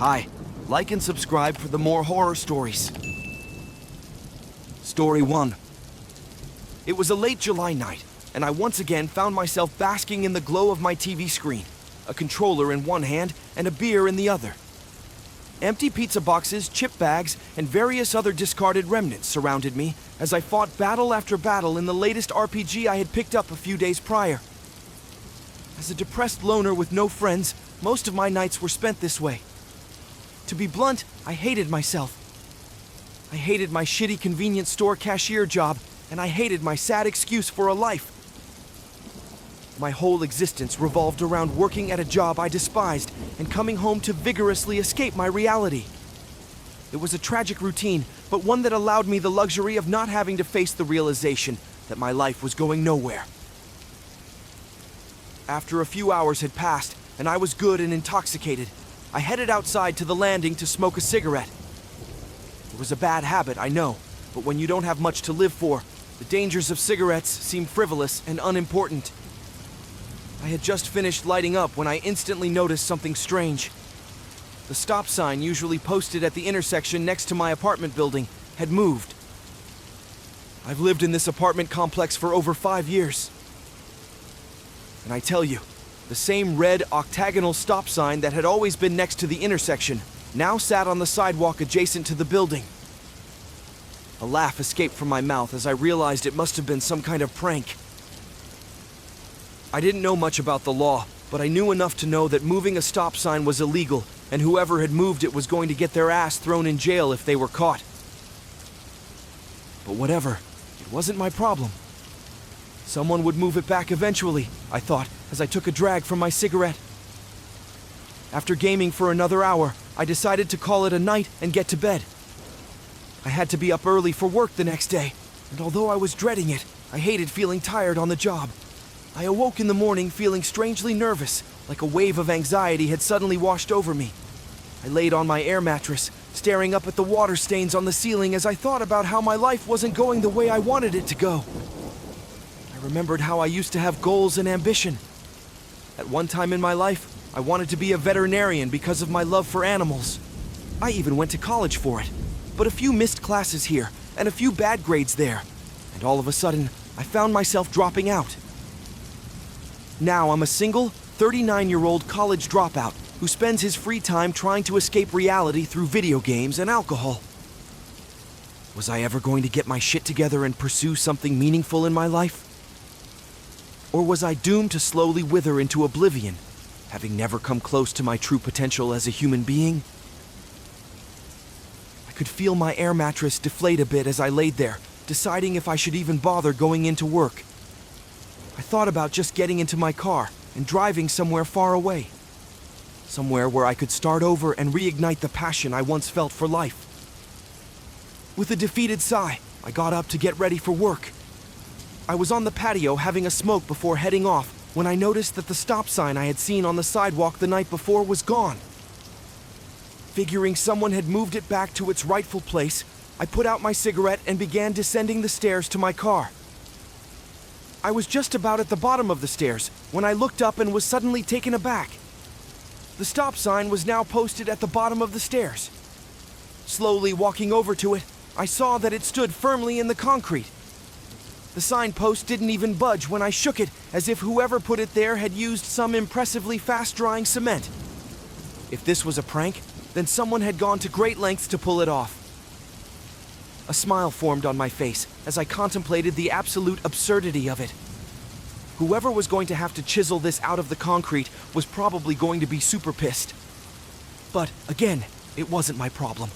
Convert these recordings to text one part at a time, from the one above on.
Hi, like and subscribe for the more horror stories. Story 1. It was a late July night, and I once again found myself basking in the glow of my TV screen, a controller in one hand and a beer in the other. Empty pizza boxes, chip bags, and various other discarded remnants surrounded me as I fought battle after battle in the latest RPG I had picked up a few days prior. As a depressed loner with no friends, most of my nights were spent this way. To be blunt, I hated myself. I hated my shitty convenience store cashier job, and I hated my sad excuse for a life. My whole existence revolved around working at a job I despised and coming home to vigorously escape my reality. It was a tragic routine, but one that allowed me the luxury of not having to face the realization that my life was going nowhere. After a few hours had passed, and I was good and intoxicated, I headed outside to the landing to smoke a cigarette. It was a bad habit, I know, but when you don't have much to live for, the dangers of cigarettes seem frivolous and unimportant. I had just finished lighting up when I instantly noticed something strange. The stop sign usually posted at the intersection next to my apartment building had moved. I've lived in this apartment complex for over 5 years. And I tell you, the same red octagonal stop sign that had always been next to the intersection now sat on the sidewalk adjacent to the building. A laugh escaped from my mouth as I realized it must have been some kind of prank. I didn't know much about the law, but I knew enough to know that moving a stop sign was illegal, and whoever had moved it was going to get their ass thrown in jail if they were caught. But whatever, it wasn't my problem. Someone would move it back eventually, I thought, as I took a drag from my cigarette. After gaming for another hour, I decided to call it a night and get to bed. I had to be up early for work the next day, and although I was dreading it, I hated feeling tired on the job. I awoke in the morning feeling strangely nervous, like a wave of anxiety had suddenly washed over me. I laid on my air mattress, staring up at the water stains on the ceiling as I thought about how my life wasn't going the way I wanted it to go. I remembered how I used to have goals and ambition. At one time in my life, I wanted to be a veterinarian because of my love for animals. I even went to college for it, but a few missed classes here and a few bad grades there, and all of a sudden, I found myself dropping out. Now I'm a single, 39-year-old college dropout who spends his free time trying to escape reality through video games and alcohol. Was I ever going to get my shit together and pursue something meaningful in my life? Or was I doomed to slowly wither into oblivion, having never come close to my true potential as a human being? I could feel my air mattress deflate a bit as I laid there, deciding if I should even bother going into work. I thought about just getting into my car and driving somewhere far away. Somewhere where I could start over and reignite the passion I once felt for life. With a defeated sigh, I got up to get ready for work. I was on the patio having a smoke before heading off when I noticed that the stop sign I had seen on the sidewalk the night before was gone. Figuring someone had moved it back to its rightful place, I put out my cigarette and began descending the stairs to my car. I was just about at the bottom of the stairs when I looked up and was suddenly taken aback. The stop sign was now posted at the bottom of the stairs. Slowly walking over to it, I saw that it stood firmly in the concrete. The signpost didn't even budge when I shook it, as if whoever put it there had used some impressively fast-drying cement. If this was a prank, then someone had gone to great lengths to pull it off. A smile formed on my face as I contemplated the absolute absurdity of it. Whoever was going to have to chisel this out of the concrete was probably going to be super pissed. But again, it wasn't my problem.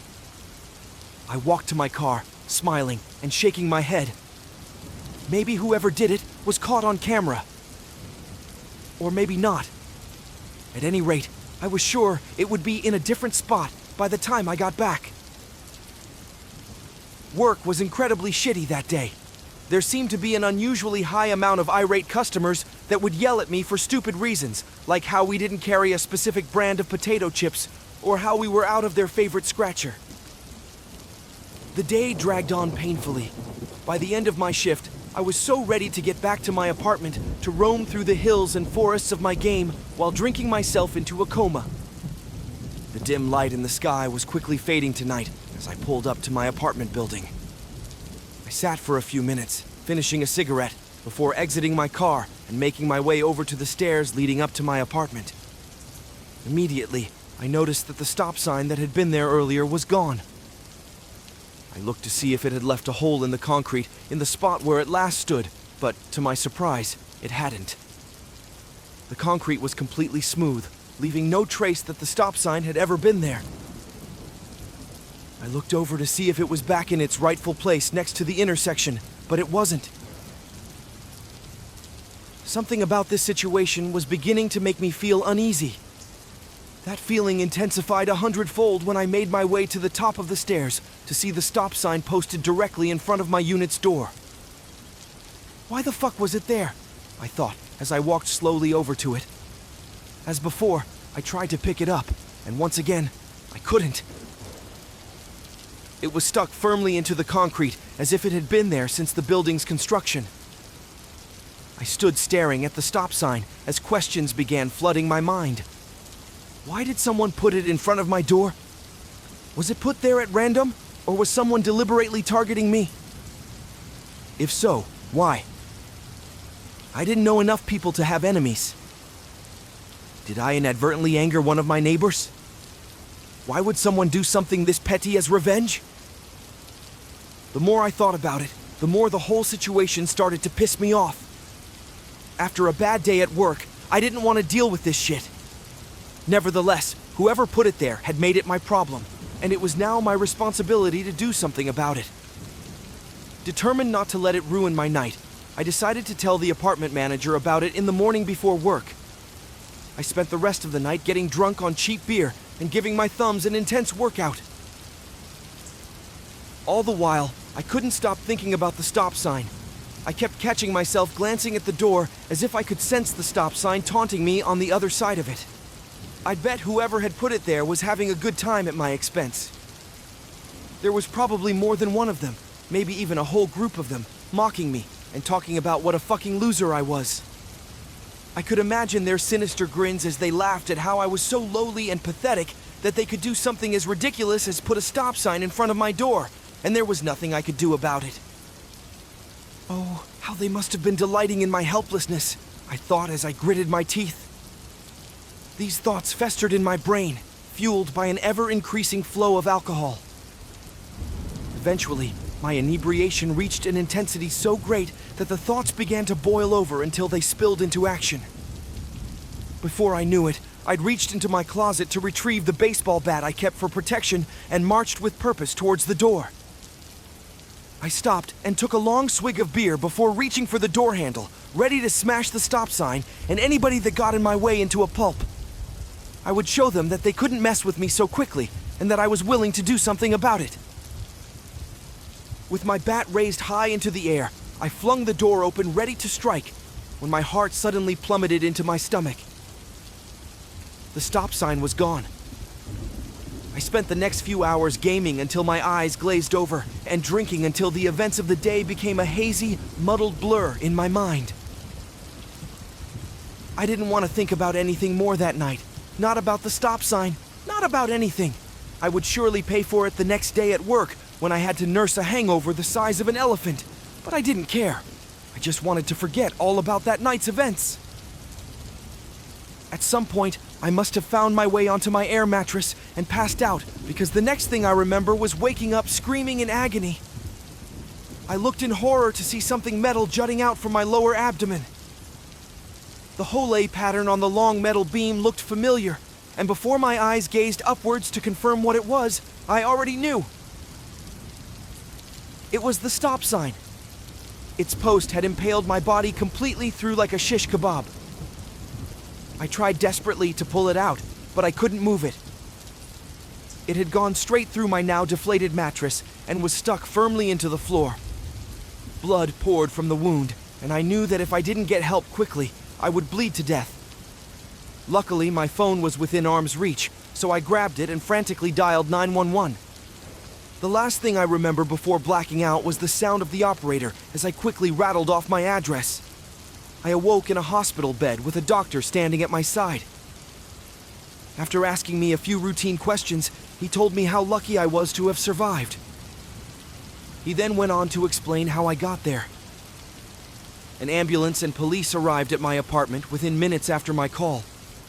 I walked to my car, smiling and shaking my head. Maybe whoever did it was caught on camera. Or maybe not. At any rate, I was sure it would be in a different spot by the time I got back. Work was incredibly shitty that day. There seemed to be an unusually high amount of irate customers that would yell at me for stupid reasons, like how we didn't carry a specific brand of potato chips, or how we were out of their favorite scratcher. The day dragged on painfully. By the end of my shift, I was so ready to get back to my apartment to roam through the hills and forests of my game while drinking myself into a coma. The dim light in the sky was quickly fading tonight as I pulled up to my apartment building. I sat for a few minutes, finishing a cigarette, before exiting my car and making my way over to the stairs leading up to my apartment. Immediately, I noticed that the stop sign that had been there earlier was gone. I looked to see if it had left a hole in the concrete in the spot where it last stood, but to my surprise, it hadn't. The concrete was completely smooth, leaving no trace that the stop sign had ever been there. I looked over to see if it was back in its rightful place next to the intersection, but it wasn't. Something about this situation was beginning to make me feel uneasy. That feeling intensified 100-fold when I made my way to the top of the stairs to see the stop sign posted directly in front of my unit's door. Why the fuck was it there? I thought as I walked slowly over to it. As before, I tried to pick it up, and once again, I couldn't. It was stuck firmly into the concrete as if it had been there since the building's construction. I stood staring at the stop sign as questions began flooding my mind. Why did someone put it in front of my door? Was it put there at random, or was someone deliberately targeting me? If so, why? I didn't know enough people to have enemies. Did I inadvertently anger one of my neighbors? Why would someone do something this petty as revenge? The more I thought about it, the more the whole situation started to piss me off. After a bad day at work, I didn't want to deal with this shit. Nevertheless, whoever put it there had made it my problem, and it was now my responsibility to do something about it. Determined not to let it ruin my night, I decided to tell the apartment manager about it in the morning before work. I spent the rest of the night getting drunk on cheap beer and giving my thumbs an intense workout. All the while, I couldn't stop thinking about the stop sign. I kept catching myself glancing at the door as if I could sense the stop sign taunting me on the other side of it. I'd bet whoever had put it there was having a good time at my expense. There was probably more than one of them, maybe even a whole group of them, mocking me and talking about what a fucking loser I was. I could imagine their sinister grins as they laughed at how I was so lowly and pathetic that they could do something as ridiculous as put a stop sign in front of my door, and there was nothing I could do about it. Oh, how they must have been delighting in my helplessness, I thought as I gritted my teeth. These thoughts festered in my brain, fueled by an ever-increasing flow of alcohol. Eventually, my inebriation reached an intensity so great that the thoughts began to boil over until they spilled into action. Before I knew it, I'd reached into my closet to retrieve the baseball bat I kept for protection and marched with purpose towards the door. I stopped and took a long swig of beer before reaching for the door handle, ready to smash the stop sign and anybody that got in my way into a pulp. I would show them that they couldn't mess with me so quickly and that I was willing to do something about it. With my bat raised high into the air, I flung the door open ready to strike when my heart suddenly plummeted into my stomach. The stop sign was gone. I spent the next few hours gaming until my eyes glazed over and drinking until the events of the day became a hazy, muddled blur in my mind. I didn't want to think about anything more that night. Not about the stop sign, not about anything. I would surely pay for it the next day at work when I had to nurse a hangover the size of an elephant, but I didn't care. I just wanted to forget all about that night's events. At some point, I must have found my way onto my air mattress and passed out because the next thing I remember was waking up screaming in agony. I looked in horror to see something metal jutting out from my lower abdomen. The Hole pattern on the long metal beam looked familiar, and before my eyes gazed upwards to confirm what it was, I already knew. It was the stop sign. Its post had impaled my body completely through like a shish kebab. I tried desperately to pull it out, but I couldn't move it. It had gone straight through my now deflated mattress and was stuck firmly into the floor. Blood poured from the wound, and I knew that if I didn't get help quickly, I would bleed to death. Luckily, my phone was within arm's reach, so I grabbed it and frantically dialed 911. The last thing I remember before blacking out was the sound of the operator as I quickly rattled off my address. I awoke in a hospital bed with a doctor standing at my side. After asking me a few routine questions, he told me how lucky I was to have survived. He then went on to explain how I got there. An ambulance and police arrived at my apartment within minutes after my call.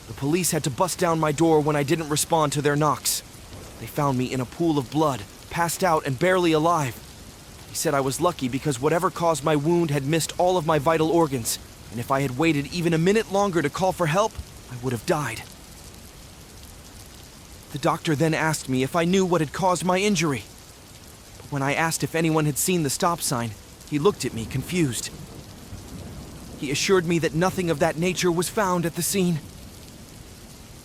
The police had to bust down my door when I didn't respond to their knocks. They found me in a pool of blood, passed out and barely alive. He said I was lucky because whatever caused my wound had missed all of my vital organs, and if I had waited even a minute longer to call for help, I would have died. The doctor then asked me if I knew what had caused my injury. But when I asked if anyone had seen the stop sign, he looked at me confused. He assured me that nothing of that nature was found at the scene.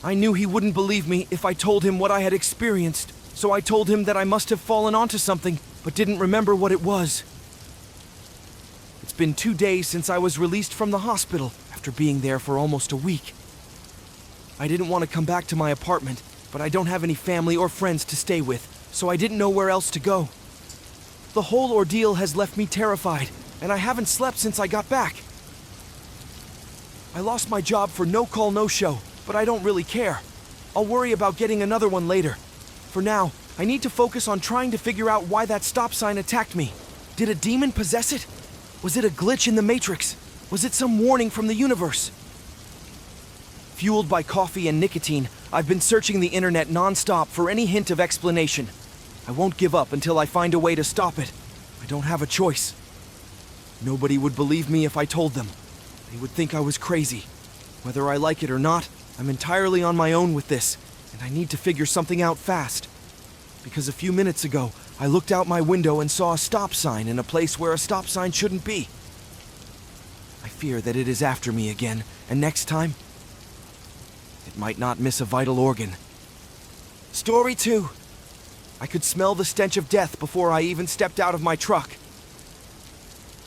I knew he wouldn't believe me if I told him what I had experienced, so I told him that I must have fallen onto something, but didn't remember what it was. It's been 2 days since I was released from the hospital after being there for almost a week. I didn't want to come back to my apartment, but I don't have any family or friends to stay with, so I didn't know where else to go. The whole ordeal has left me terrified, and I haven't slept since I got back. I lost my job for no call, no show, but I don't really care. I'll worry about getting another one later. For now, I need to focus on trying to figure out why that stop sign attacked me. Did a demon possess it? Was it a glitch in the Matrix? Was it some warning from the universe? Fueled by coffee and nicotine, I've been searching the internet non-stop for any hint of explanation. I won't give up until I find a way to stop it. I don't have a choice. Nobody would believe me if I told them. They would think I was crazy. Whether I like it or not, I'm entirely on my own with this, and I need to figure something out fast. Because a few minutes ago, I looked out my window and saw a stop sign in a place where a stop sign shouldn't be. I fear that it is after me again, and next time, it might not miss a vital organ. Story 2. I could smell the stench of death before I even stepped out of my truck.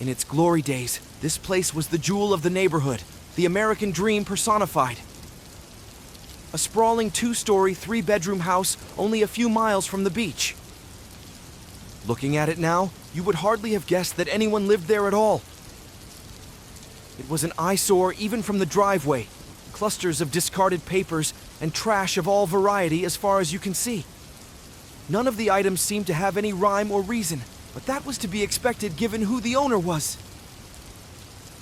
In its glory days, this place was the jewel of the neighborhood, the American dream personified. A sprawling 2-story, 3-bedroom house only a few miles from the beach. Looking at it now, you would hardly have guessed that anyone lived there at all. It was an eyesore even from the driveway, clusters of discarded papers and trash of all variety as far as you can see. None of the items seemed to have any rhyme or reason, but that was to be expected given who the owner was.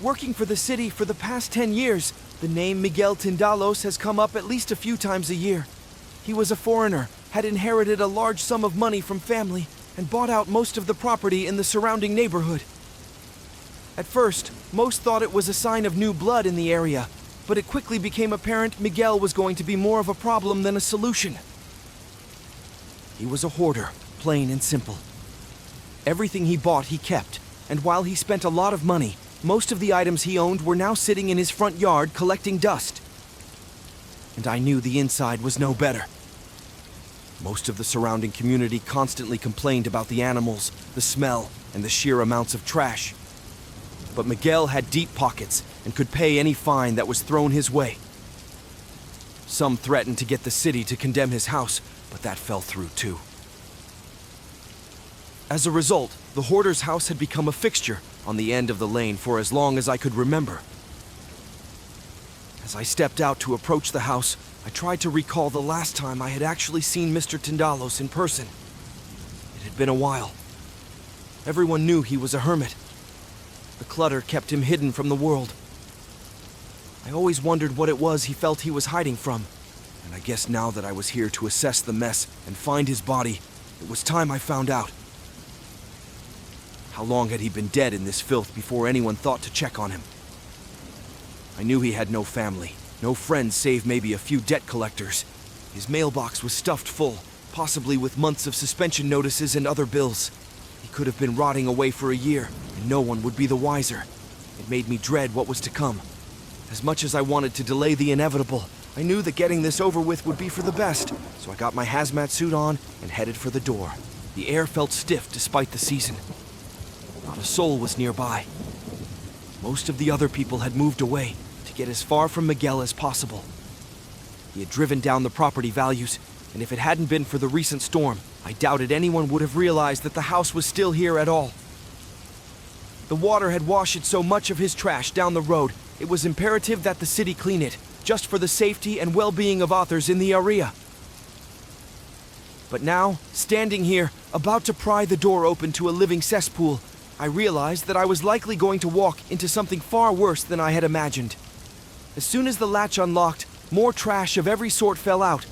Working for the city for the past 10 years, the name Miguel Tindalos has come up at least a few times a year. He was a foreigner, had inherited a large sum of money from family, and bought out most of the property in the surrounding neighborhood. At first, most thought it was a sign of new blood in the area, but it quickly became apparent Miguel was going to be more of a problem than a solution. He was a hoarder, plain and simple. Everything he bought he kept, and while he spent a lot of money, most of the items he owned were now sitting in his front yard collecting dust. And I knew the inside was no better. Most of the surrounding community constantly complained about the animals, the smell, and the sheer amounts of trash. But Miguel had deep pockets and could pay any fine that was thrown his way. Some threatened to get the city to condemn his house, but that fell through too. As a result, the hoarder's house had become a fixture on the end of the lane for as long as I could remember. As I stepped out to approach the house, I tried to recall the last time I had actually seen Mr. Tindalos in person. It had been a while. Everyone knew he was a hermit. The clutter kept him hidden from the world. I always wondered what it was he felt he was hiding from, and I guess now that I was here to assess the mess and find his body, it was time I found out. How long had he been dead in this filth before anyone thought to check on him? I knew he had no family, no friends save maybe a few debt collectors. His mailbox was stuffed full, possibly with months of suspension notices and other bills. He could have been rotting away for a year, and no one would be the wiser. It made me dread what was to come. As much as I wanted to delay the inevitable, I knew that getting this over with would be for the best, so I got my hazmat suit on and headed for the door. The air felt stiff despite the season. Not a soul was nearby. Most of the other people had moved away to get as far from Miguel as possible. He had driven down the property values, and if it hadn't been for the recent storm, I doubted anyone would have realized that the house was still here at all. The water had washed so much of his trash down the road, it was imperative that the city clean it, just for the safety and well-being of authors in the area. But now, standing here, about to pry the door open to a living cesspool, I realized that I was likely going to walk into something far worse than I had imagined. As soon as the latch unlocked, more trash of every sort fell out.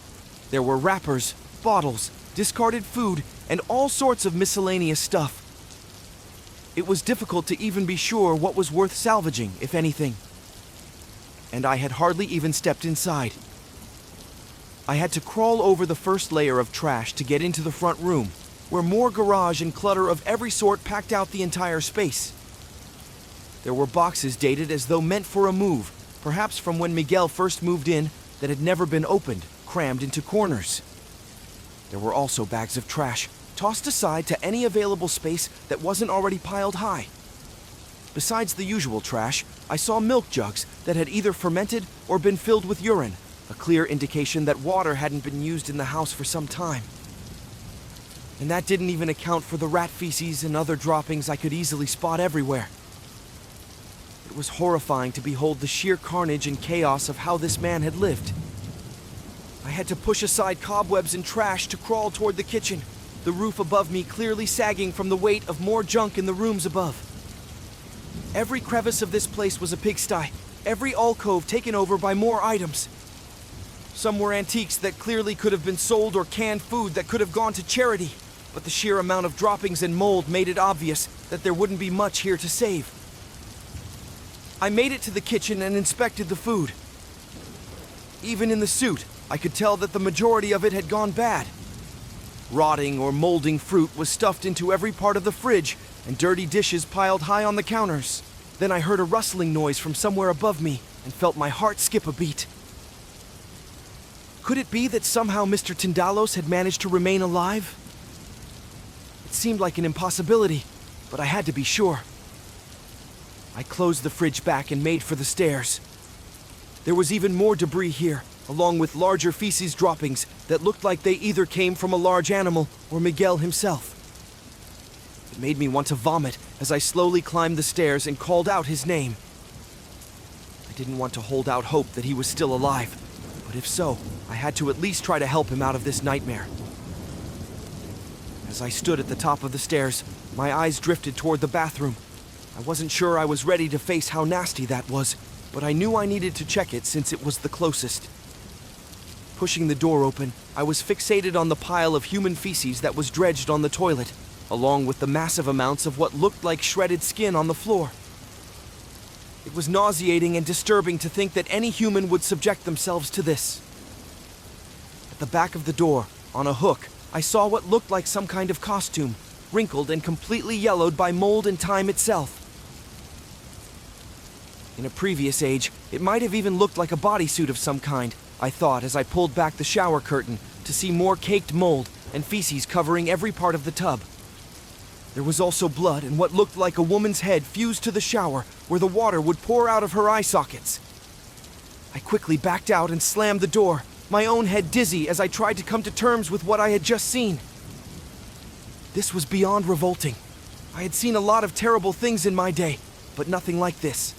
There were wrappers, bottles, discarded food, and all sorts of miscellaneous stuff. It was difficult to even be sure what was worth salvaging, if anything. And I had hardly even stepped inside. I had to crawl over the first layer of trash to get into the front room, where more garage and clutter of every sort packed out the entire space. There were boxes dated as though meant for a move, perhaps from when Miguel first moved in, that had never been opened, crammed into corners. There were also bags of trash, tossed aside to any available space that wasn't already piled high. Besides the usual trash, I saw milk jugs that had either fermented or been filled with urine, a clear indication that water hadn't been used in the house for some time. And that didn't even account for the rat feces and other droppings I could easily spot everywhere. It was horrifying to behold the sheer carnage and chaos of how this man had lived. I had to push aside cobwebs and trash to crawl toward the kitchen, the roof above me clearly sagging from the weight of more junk in the rooms above. Every crevice of this place was a pigsty, every alcove taken over by more items. Some were antiques that clearly could have been sold or canned food that could have gone to charity, but the sheer amount of droppings and mold made it obvious that there wouldn't be much here to save. I made it to the kitchen and inspected the food. Even in the suit, I could tell that the majority of it had gone bad. Rotting or molding fruit was stuffed into every part of the fridge, and dirty dishes piled high on the counters. Then I heard a rustling noise from somewhere above me and felt my heart skip a beat. Could it be that somehow Mr. Tindalos had managed to remain alive? It seemed like an impossibility, but I had to be sure. I closed the fridge back and made for the stairs. There was even more debris here, along with larger feces droppings that looked like they either came from a large animal or Miguel himself. It made me want to vomit as I slowly climbed the stairs and called out his name. I didn't want to hold out hope that he was still alive, but if so, I had to at least try to help him out of this nightmare. As I stood at the top of the stairs, my eyes drifted toward the bathroom. I wasn't sure I was ready to face how nasty that was, but I knew I needed to check it since it was the closest. Pushing the door open, I was fixated on the pile of human feces that was dredged on the toilet, along with the massive amounts of what looked like shredded skin on the floor. It was nauseating and disturbing to think that any human would subject themselves to this. At the back of the door, on a hook, I saw what looked like some kind of costume, wrinkled and completely yellowed by mold and time itself. In a previous age, it might have even looked like a bodysuit of some kind, I thought as I pulled back the shower curtain to see more caked mold and feces covering every part of the tub. There was also blood and what looked like a woman's head fused to the shower where the water would pour out of her eye sockets. I quickly backed out and slammed the door, my own head dizzy as I tried to come to terms with what I had just seen. This was beyond revolting. I had seen a lot of terrible things in my day, but nothing like this.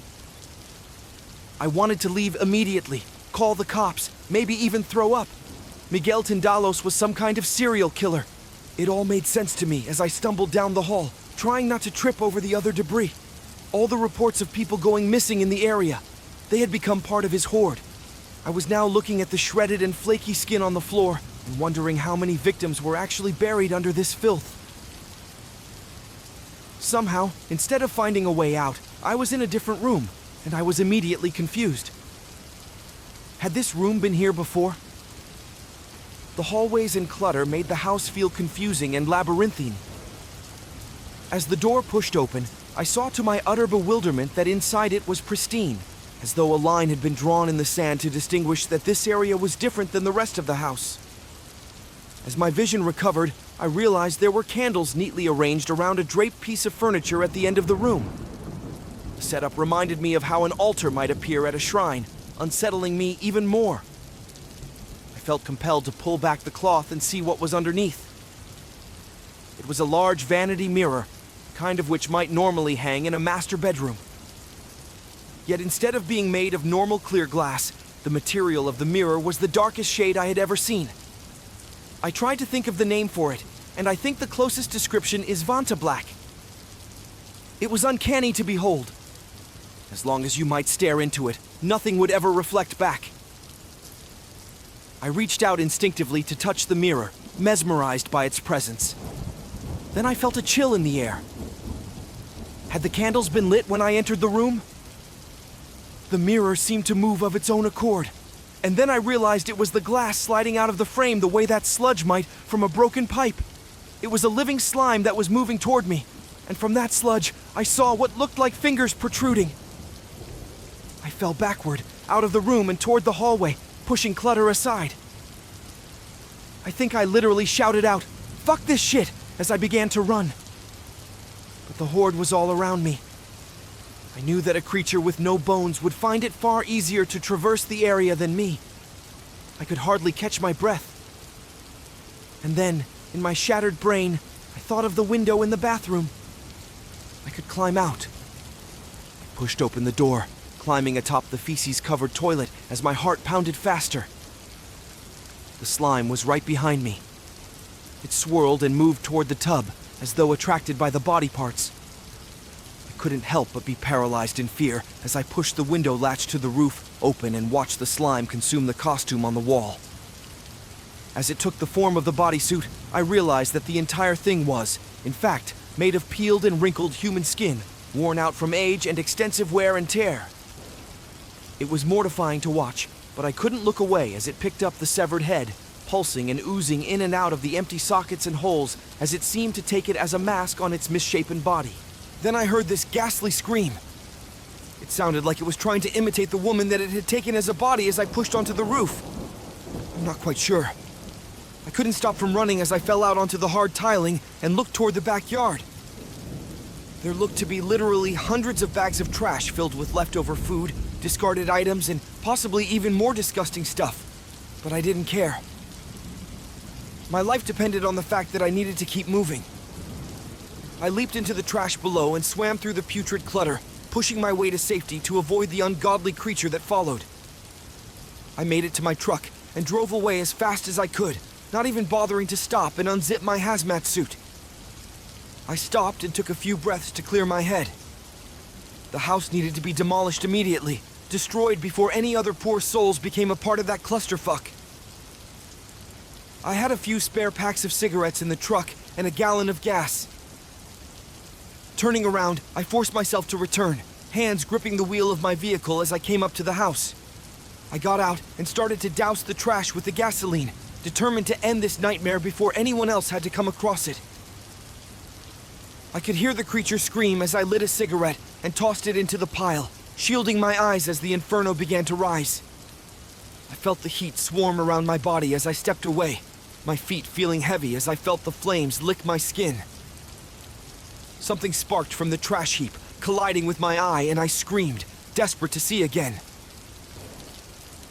I wanted to leave immediately, call the cops, maybe even throw up. Miguel Tindalos was some kind of serial killer. It all made sense to me as I stumbled down the hall, trying not to trip over the other debris. All the reports of people going missing in the area. They had become part of his horde. I was now looking at the shredded and flaky skin on the floor and wondering how many victims were actually buried under this filth. Somehow, instead of finding a way out, I was in a different room, and I was immediately confused. Had this room been here before? The hallways and clutter made the house feel confusing and labyrinthine. As the door pushed open, I saw to my utter bewilderment that inside it was pristine, as though a line had been drawn in the sand to distinguish that this area was different than the rest of the house. As my vision recovered, I realized there were candles neatly arranged around a draped piece of furniture at the end of the room. The setup reminded me of how an altar might appear at a shrine, unsettling me even more. I felt compelled to pull back the cloth and see what was underneath. It was a large vanity mirror, the kind of which might normally hang in a master bedroom. Yet instead of being made of normal clear glass, The material of the mirror was the darkest shade I had ever seen. I tried to think of the name for it, and I think the closest description is Vanta Black. It was uncanny to behold. As long as you might stare into it, nothing would ever reflect back. I reached out instinctively to touch the mirror, mesmerized by its presence. Then I felt a chill in the air. Had the candles been lit when I entered the room? The mirror seemed to move of its own accord, and then I realized it was the glass sliding out of the frame the way that sludge might from a broken pipe. It was a living slime that was moving toward me, and from that sludge, I saw what looked like fingers protruding. I fell backward, out of the room and toward the hallway, pushing clutter aside. I think I literally shouted out, "Fuck this shit," as I began to run. But the horde was all around me. I knew that a creature with no bones would find it far easier to traverse the area than me. I could hardly catch my breath. And then, in my shattered brain, I thought of the window in the bathroom. I could climb out. I pushed open the door, climbing atop the feces-covered toilet as my heart pounded faster. The slime was right behind me. It swirled and moved toward the tub, as though attracted by the body parts. I couldn't help but be paralyzed in fear as I pushed the window latch to the roof open and watched the slime consume the costume on the wall. As it took the form of the bodysuit, I realized that the entire thing was, in fact, made of peeled and wrinkled human skin, worn out from age and extensive wear and tear. It was mortifying to watch, but I couldn't look away as it picked up the severed head, pulsing and oozing in and out of the empty sockets and holes as it seemed to take it as a mask on its misshapen body. Then I heard this ghastly scream. It sounded like it was trying to imitate the woman that it had taken as a body as I pushed onto the roof. I'm not quite sure. I couldn't stop from running as I fell out onto the hard tiling and looked toward the backyard. There looked to be literally hundreds of bags of trash filled with leftover food, discarded items, and possibly even more disgusting stuff. But I didn't care. My life depended on the fact that I needed to keep moving. I leaped into the trash below and swam through the putrid clutter, pushing my way to safety to avoid the ungodly creature that followed. I made it to my truck and drove away as fast as I could, not even bothering to stop and unzip my hazmat suit. I stopped and took a few breaths to clear my head. The house needed to be demolished immediately, destroyed before any other poor souls became a part of that clusterfuck. I had a few spare packs of cigarettes in the truck and a gallon of gas. Turning around, I forced myself to return, hands gripping the wheel of my vehicle as I came up to the house. I got out and started to douse the trash with the gasoline, determined to end this nightmare before anyone else had to come across it. I could hear the creature scream as I lit a cigarette and tossed it into the pile, shielding my eyes as the inferno began to rise. I felt the heat swarm around my body as I stepped away, my feet feeling heavy as I felt the flames lick my skin. Something sparked from the trash heap, colliding with my eye, and I screamed, desperate to see again.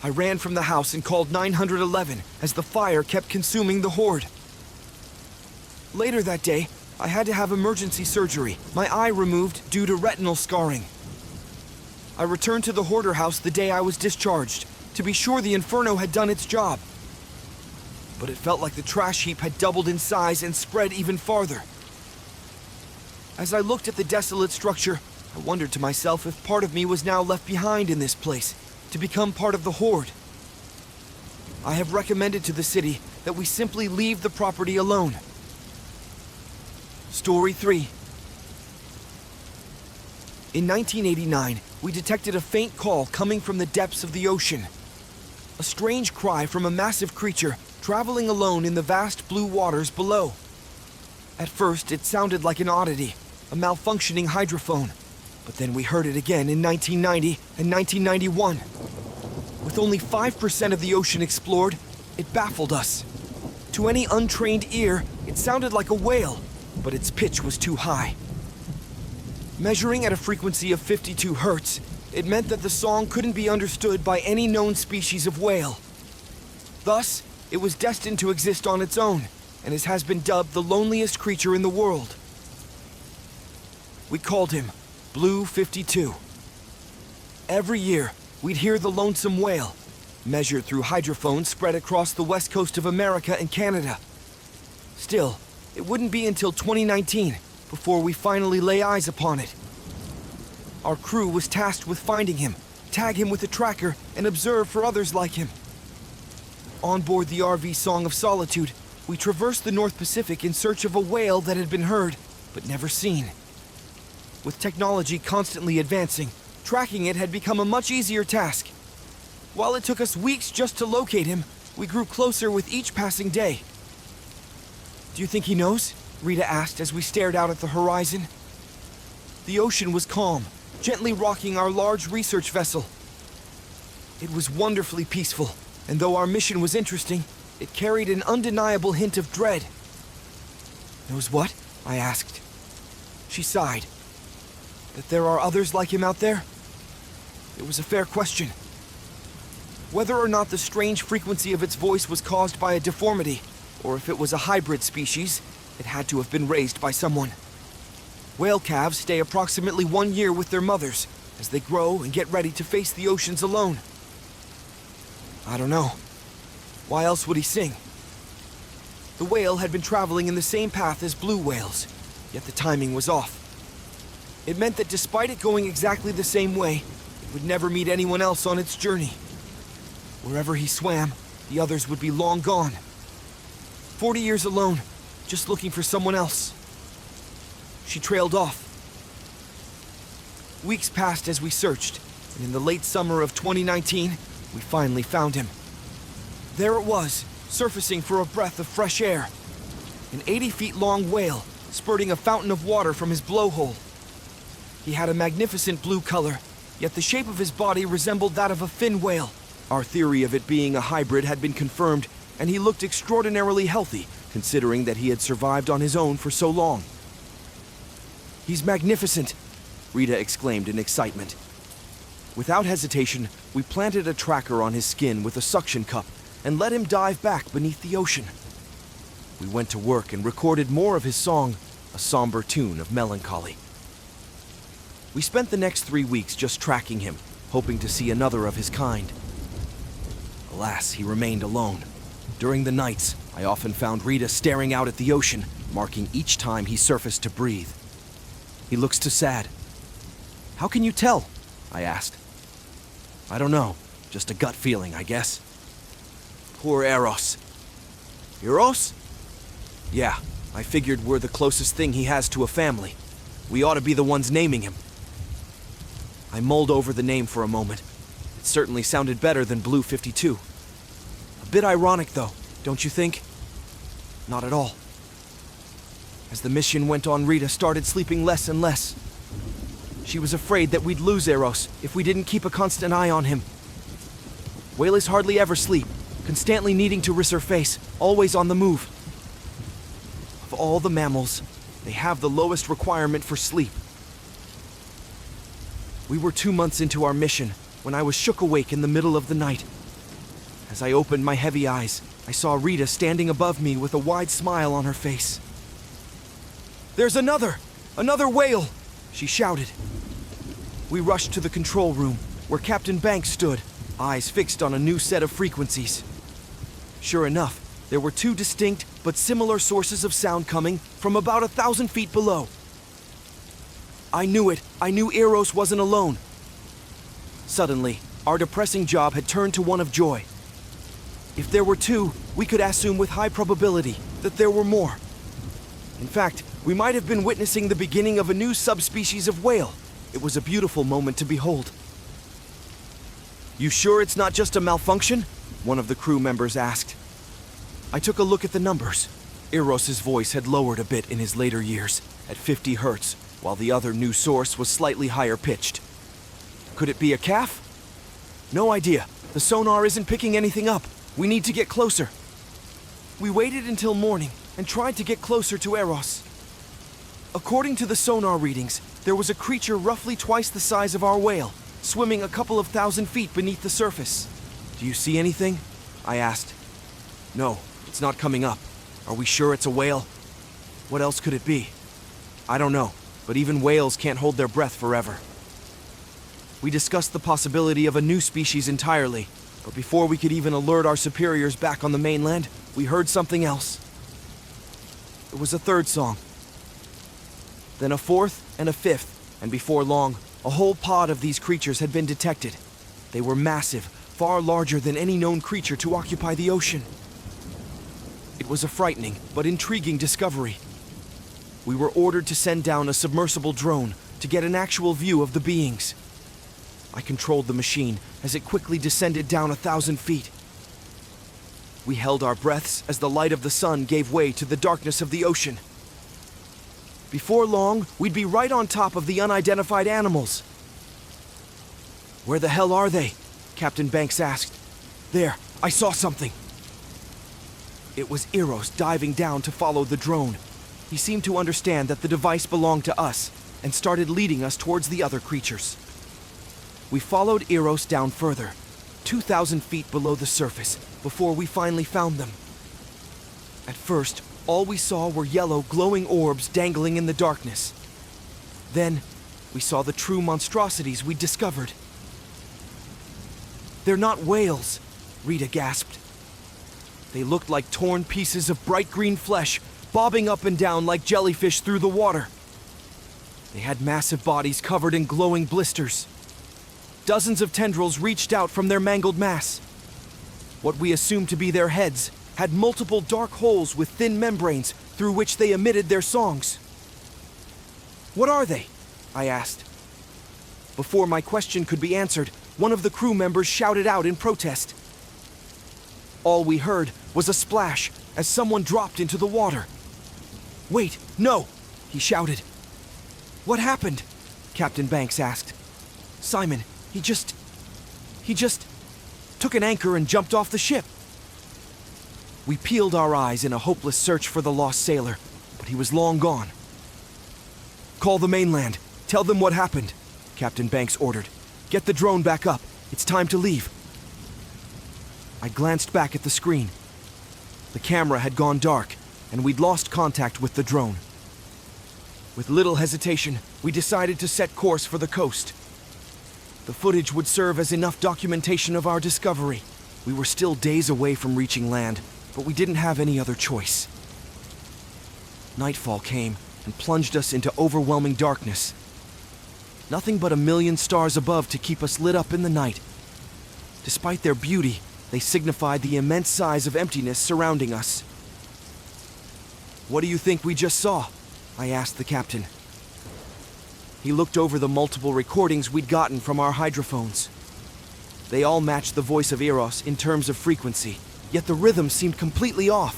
I ran from the house and called 911 as the fire kept consuming the horde. Later that day, I had to have emergency surgery, my eye removed due to retinal scarring. I returned to the hoarder house the day I was discharged, to be sure the inferno had done its job. But it felt like the trash heap had doubled in size and spread even farther. As I looked at the desolate structure, I wondered to myself if part of me was now left behind in this place, to become part of the horde. I have recommended to the city that we simply leave the property alone. Story 3. In 1989, we detected a faint call coming from the depths of the ocean. A strange cry from a massive creature traveling alone in the vast blue waters below. At first, it sounded like an oddity, a malfunctioning hydrophone. But then we heard it again in 1990 and 1991. With only 5% of the ocean explored, it baffled us. To any untrained ear, it sounded like a whale, but its pitch was too high. Measuring at a frequency of 52 hertz, it meant that the song couldn't be understood by any known species of whale. Thus, it was destined to exist on its own, and it has been dubbed the loneliest creature in the world. We called him Blue 52. Every year, we'd hear the lonesome wail, measured through hydrophones spread across the west coast of America and Canada. Still, it wouldn't be until 2019 before we finally lay eyes upon it. Our crew was tasked with finding him, tag him with a tracker, and observe for others like him. On board the RV Song of Solitude, we traversed the North Pacific in search of a whale that had been heard, but never seen. With technology constantly advancing, tracking it had become a much easier task. While it took us weeks just to locate him, we grew closer with each passing day. "Do you think he knows?" Rita asked as we stared out at the horizon. The ocean was calm, gently rocking our large research vessel. It was wonderfully peaceful, and though our mission was interesting, it carried an undeniable hint of dread. "Knows what?" I asked. She sighed. "That there are others like him out there?" It was a fair question. Whether or not the strange frequency of its voice was caused by a deformity, or if it was a hybrid species, it had to have been raised by someone. Whale calves stay approximately 1 year with their mothers as they grow and get ready to face the oceans alone. I don't know. Why else would he sing? The whale had been traveling in the same path as blue whales, yet the timing was off. It meant that despite it going exactly the same way, it would never meet anyone else on its journey. Wherever he swam, the others would be long gone. 40 years alone, just looking for someone else. She trailed off. Weeks passed as we searched, and in the late summer of 2019, we finally found him. There it was, surfacing for a breath of fresh air. An 80 feet long whale, spurting a fountain of water from his blowhole. He had a magnificent blue color, yet the shape of his body resembled that of a fin whale. Our theory of it being a hybrid had been confirmed, and he looked extraordinarily healthy, considering that he had survived on his own for so long. "He's magnificent," Rita exclaimed in excitement. Without hesitation, we planted a tracker on his skin with a suction cup and let him dive back beneath the ocean. We went to work and recorded more of his song, a somber tune of melancholy. We spent the next 3 weeks just tracking him, hoping to see another of his kind. Alas, he remained alone. During the nights, I often found Rita staring out at the ocean, marking each time he surfaced to breathe. "He looks too sad." "How can you tell?" I asked. "I don't know. Just a gut feeling, I guess." "Poor Eros." "Eros?" "Yeah, I figured we're the closest thing he has to a family. We ought to be the ones naming him." I mulled over the name for a moment. It certainly sounded better than Blue 52. A bit ironic, though, don't you think? Not at all. As the mission went on, Rita started sleeping less and less. She was afraid that we'd lose Eros if we didn't keep a constant eye on him. Whales hardly ever sleep, constantly needing to resurface, always on the move. Of all the mammals, they have the lowest requirement for sleep. We were 2 months into our mission when I was shook awake in the middle of the night. As I opened my heavy eyes, I saw Rita standing above me with a wide smile on her face. "There's another whale!" she shouted. We rushed to the control room, where Captain Banks stood, eyes fixed on a new set of frequencies. Sure enough, there were 2 distinct but similar sources of sound coming from about 1,000 feet below. I knew it. I knew Eros wasn't alone. Suddenly, our depressing job had turned to one of joy. If there were 2, we could assume with high probability that there were more. In fact, we might have been witnessing the beginning of a new subspecies of whale. It was a beautiful moment to behold. "You sure it's not just a malfunction?" one of the crew members asked. I took a look at the numbers. Eros's voice had lowered a bit in his later years, at 50 hertz, while the other new source was slightly higher pitched. Could it be a calf? No idea. The sonar isn't picking anything up. We need to get closer. We waited until morning and tried to get closer to Eros. According to the sonar readings, there was a creature roughly twice the size of our whale, swimming a couple of 1,000 feet beneath the surface. "Do you see anything?" I asked. "No, it's not coming up. Are we sure it's a whale?" "What else could it be?" "I don't know, but even whales can't hold their breath forever." We discussed the possibility of a new species entirely, But before we could even alert our superiors back on the mainland, we heard something else. It was a third song. Then a fourth and a fifth, and before long, a whole pod of these creatures had been detected. They were massive, far larger than any known creature to occupy the ocean. It was a frightening but intriguing discovery. We were ordered to send down a submersible drone to get an actual view of the beings. I controlled the machine as it quickly descended down 1,000 feet. We held our breaths as the light of the sun gave way to the darkness of the ocean. Before long, we'd be right on top of the unidentified animals. "Where the hell are they?" Captain Banks asked. "There, I saw something." It was Eros diving down to follow the drone. He seemed to understand that the device belonged to us and started leading us towards the other creatures. We followed Eros down further, 2,000 feet below the surface, before we finally found them. At first, all we saw were yellow, glowing orbs dangling in the darkness. Then, we saw the true monstrosities we'd discovered. "They're not whales," Rita gasped. They looked like torn pieces of bright green flesh, bobbing up and down like jellyfish through the water. They had massive bodies covered in glowing blisters. Dozens of tendrils reached out from their mangled mass. What we assumed to be their heads had multiple dark holes with thin membranes through which they emitted their songs. "What are they?" I asked. Before my question could be answered, one of the crew members shouted out in protest. All we heard was a splash as someone dropped into the water. "Wait, no!" he shouted. "What happened?" Captain Banks asked. "Simon, he just took an anchor and jumped off the ship." We peeled our eyes in a hopeless search for the lost sailor, but he was long gone. "Call the mainland. Tell them what happened," Captain Banks ordered. "Get the drone back up. It's time to leave." I glanced back at the screen. The camera had gone dark, and we'd lost contact with the drone. With little hesitation, we decided to set course for the coast. The footage would serve as enough documentation of our discovery. We were still days away from reaching land, but we didn't have any other choice. Nightfall came and plunged us into overwhelming darkness. Nothing but a million stars above to keep us lit up in the night. Despite their beauty, they signified the immense size of emptiness surrounding us. "What do you think we just saw?" I asked the captain. He looked over the multiple recordings we'd gotten from our hydrophones. They all matched the voice of Eros in terms of frequency, yet the rhythm seemed completely off.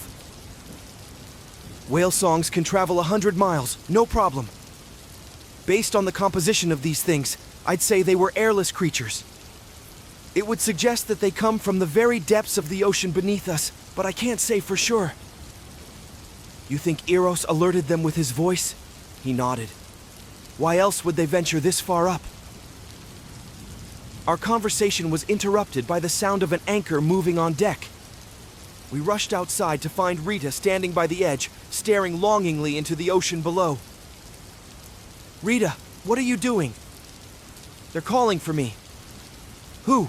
"Whale songs can travel 100 miles, no problem. Based on the composition of these things, I'd say they were airless creatures. It would suggest that they come from the very depths of the ocean beneath us, but I can't say for sure." "You think Eros alerted them with his voice?" He nodded. "Why else would they venture this far up?" Our conversation was interrupted by the sound of an anchor moving on deck. We rushed outside to find Rita standing by the edge, staring longingly into the ocean below. "Rita, what are you doing?" "They're calling for me." "Who?"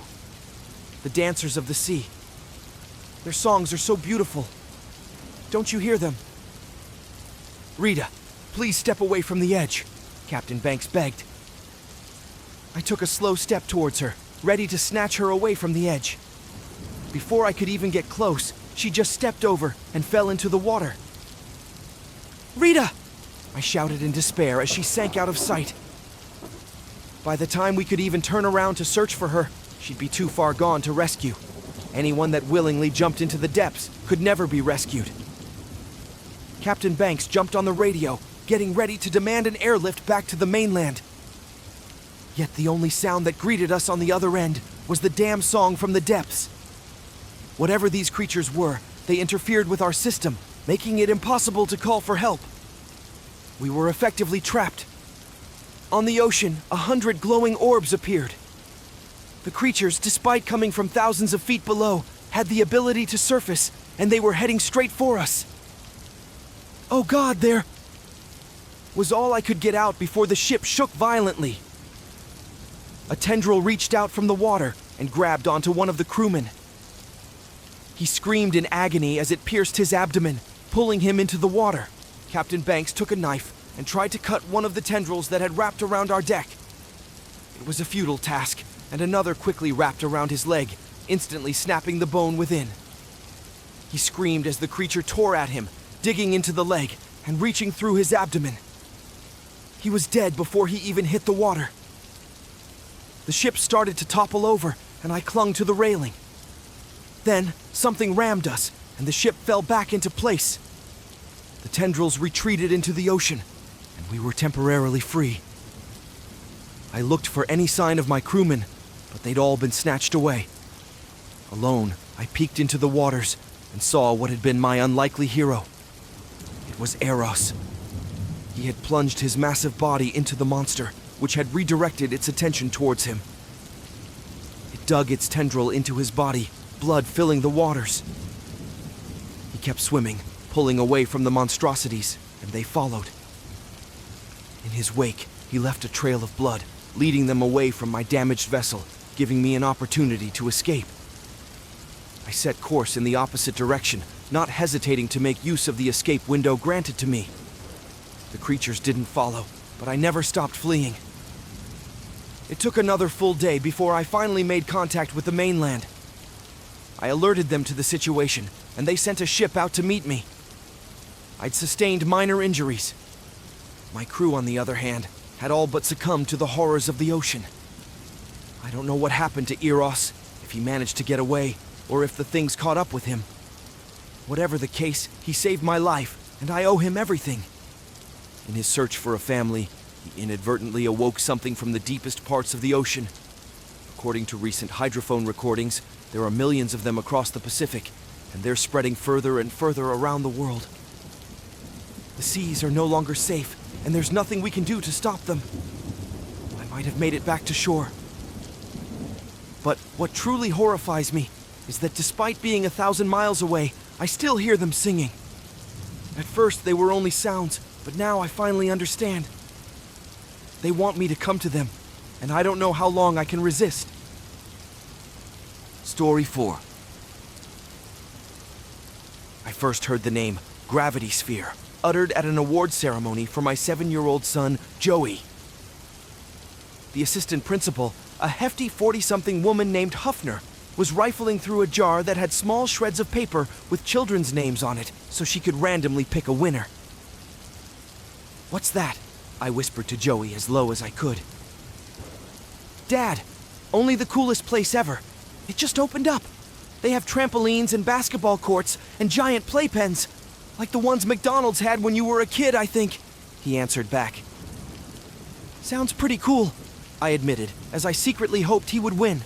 "The dancers of the sea. Their songs are so beautiful. Don't you hear them?" "Rita, please step away from the edge," Captain Banks begged. I took a slow step towards her, ready to snatch her away from the edge. Before I could even get close, she just stepped over and fell into the water. "Rita!" I shouted in despair as she sank out of sight. By the time we could even turn around to search for her, she'd be too far gone to rescue. Anyone that willingly jumped into the depths could never be rescued. Captain Banks jumped on the radio, getting ready to demand an airlift back to the mainland. Yet the only sound that greeted us on the other end was the damn song from the depths. Whatever these creatures were, they interfered with our system, making it impossible to call for help. We were effectively trapped. On the ocean, 100 glowing orbs appeared. The creatures, despite coming from thousands of feet below, had the ability to surface, and they were heading straight for us. "Oh God, there!" was all I could get out before the ship shook violently. A tendril reached out from the water, and grabbed onto one of the crewmen. He screamed in agony as it pierced his abdomen, pulling him into the water. Captain Banks took a knife and tried to cut one of the tendrils that had wrapped around our deck. It was a futile task, and another quickly wrapped around his leg, instantly snapping the bone within. He screamed as the creature tore at him, digging into the leg and reaching through his abdomen. He was dead before he even hit the water. The ship started to topple over, and I clung to the railing. Then, something rammed us, and the ship fell back into place. The tendrils retreated into the ocean, and we were temporarily free. I looked for any sign of my crewmen, but they'd all been snatched away. Alone, I peeked into the waters and saw what had been my unlikely hero. It was Eros. He had plunged his massive body into the monster, which had redirected its attention towards him. It dug its tendril into his body, blood filling the waters. He kept swimming, pulling away from the monstrosities, and they followed. In his wake, he left a trail of blood, leading them away from my damaged vessel, giving me an opportunity to escape. I set course in the opposite direction, not hesitating to make use of the escape window granted to me. The creatures didn't follow, but I never stopped fleeing. It took another full day before I finally made contact with the mainland. I alerted them to the situation, and they sent a ship out to meet me. I'd sustained minor injuries. My crew, on the other hand, had all but succumbed to the horrors of the ocean. I don't know what happened to Eros, if he managed to get away, or if the things caught up with him. Whatever the case, he saved my life, and I owe him everything. In his search for a family, he inadvertently awoke something from the deepest parts of the ocean. According to recent hydrophone recordings, there are millions of them across the Pacific, and they're spreading further and further around the world. The seas are no longer safe, and there's nothing we can do to stop them. I might have made it back to shore. But what truly horrifies me is that despite being 1,000 miles away, I still hear them singing. At first, they were only sounds, but now I finally understand. They want me to come to them, and I don't know how long I can resist. Story 4. I first heard the name Gravity Sphere uttered at an award ceremony for my 7-year-old son, Joey. The assistant principal, a hefty 40-something woman named Huffner, was rifling through a jar that had small shreds of paper with children's names on it so she could randomly pick a winner. "What's that?" I whispered to Joey as low as I could. "Dad, only the coolest place ever. It just opened up. They have trampolines and basketball courts and giant playpens, like the ones McDonald's had when you were a kid, I think," he answered back. "Sounds pretty cool," I admitted, as I secretly hoped he would win.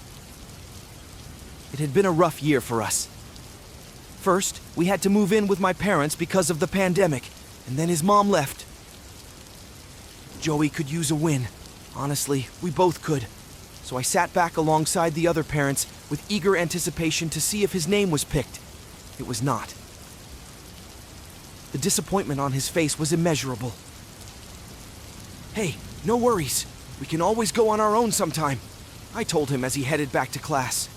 It had been a rough year for us. First, we had to move in with my parents because of the pandemic, and then his mom left. Joey could use a win. Honestly, we both could. So I sat back alongside the other parents with eager anticipation to see if his name was picked. It was not. The disappointment on his face was immeasurable. "Hey, no worries. We can always go on our own sometime," I told him as he headed back to class.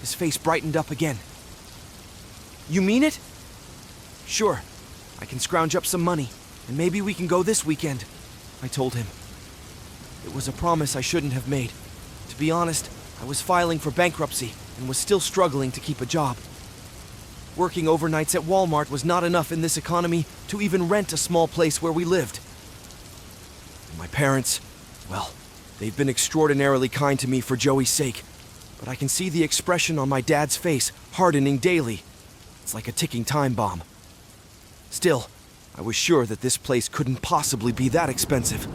His face brightened up again. "You mean it?" "Sure. I can scrounge up some money, and maybe we can go this weekend," I told him. It was a promise I shouldn't have made. To be honest, I was filing for bankruptcy and was still struggling to keep a job. Working overnights at Walmart was not enough in this economy to even rent a small place where we lived. And my parents, well, they've been extraordinarily kind to me for Joey's sake, but I can see the expression on my dad's face hardening daily. It's like a ticking time bomb. Still, I was sure that this place couldn't possibly be that expensive.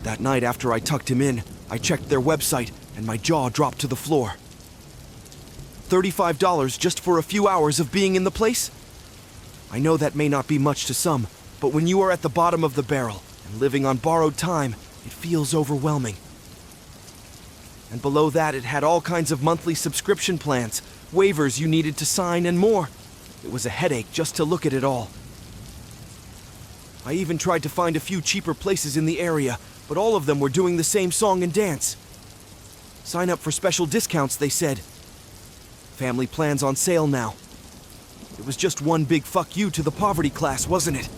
That night after I tucked him in, I checked their website and my jaw dropped to the floor. $35 just for a few hours of being in the place? I know that may not be much to some, but when you are at the bottom of the barrel and living on borrowed time, it feels overwhelming. And below that, it had all kinds of monthly subscription plans, waivers you needed to sign, and more. It was a headache just to look at it all. I even tried to find a few cheaper places in the area, but all of them were doing the same song and dance. Sign up for special discounts, they said. Family plans on sale now. It was just one big fuck you to the poverty class, wasn't it?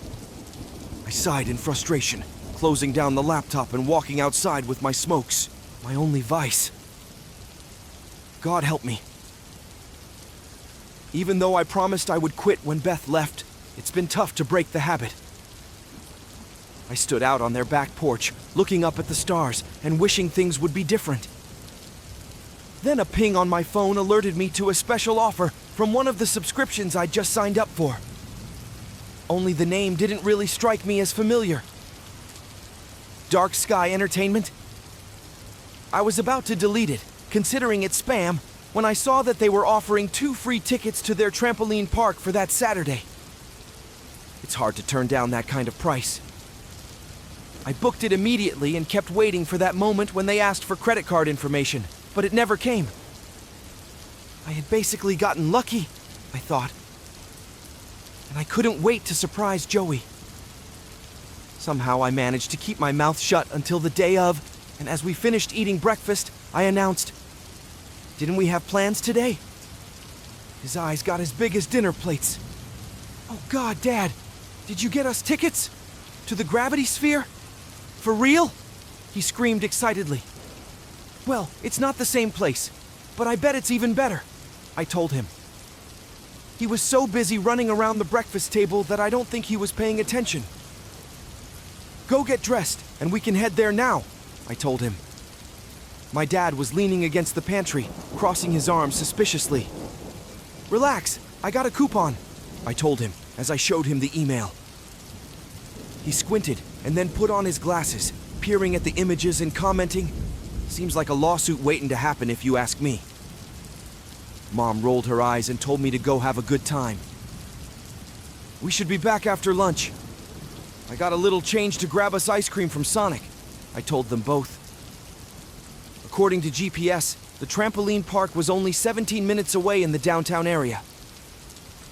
I sighed in frustration, closing down the laptop and walking outside with my smokes, my only vice. God help me. Even though I promised I would quit when Beth left, it's been tough to break the habit. I stood out on their back porch, looking up at the stars and wishing things would be different. Then a ping on my phone alerted me to a special offer from one of the subscriptions I'd just signed up for. Only the name didn't really strike me as familiar. Dark Sky Entertainment? I was about to delete it, considering it spam, when I saw that they were offering 2 free tickets to their trampoline park for that Saturday. It's hard to turn down that kind of price. I booked it immediately and kept waiting for that moment when they asked for credit card information, but it never came. I had basically gotten lucky, I thought. And I couldn't wait to surprise Joey. Somehow I managed to keep my mouth shut until the day of, and as we finished eating breakfast, I announced, "Didn't we have plans today?" His eyes got as big as dinner plates. "Oh God, Dad, did you get us tickets? To the gravity sphere? For real?" he screamed excitedly. "Well, it's not the same place, but I bet it's even better," I told him. He was so busy running around the breakfast table that I don't think he was paying attention. "Go get dressed, and we can head there now," I told him. My dad was leaning against the pantry, crossing his arms suspiciously. "Relax, I got a coupon," I told him as I showed him the email. He squinted and then put on his glasses, peering at the images and commenting, "Seems like a lawsuit waiting to happen if you ask me." Mom rolled her eyes and told me to go have a good time. "We should be back after lunch. I got a little change to grab us ice cream from Sonic," I told them both. According to GPS, the trampoline park was only 17 minutes away in the downtown area.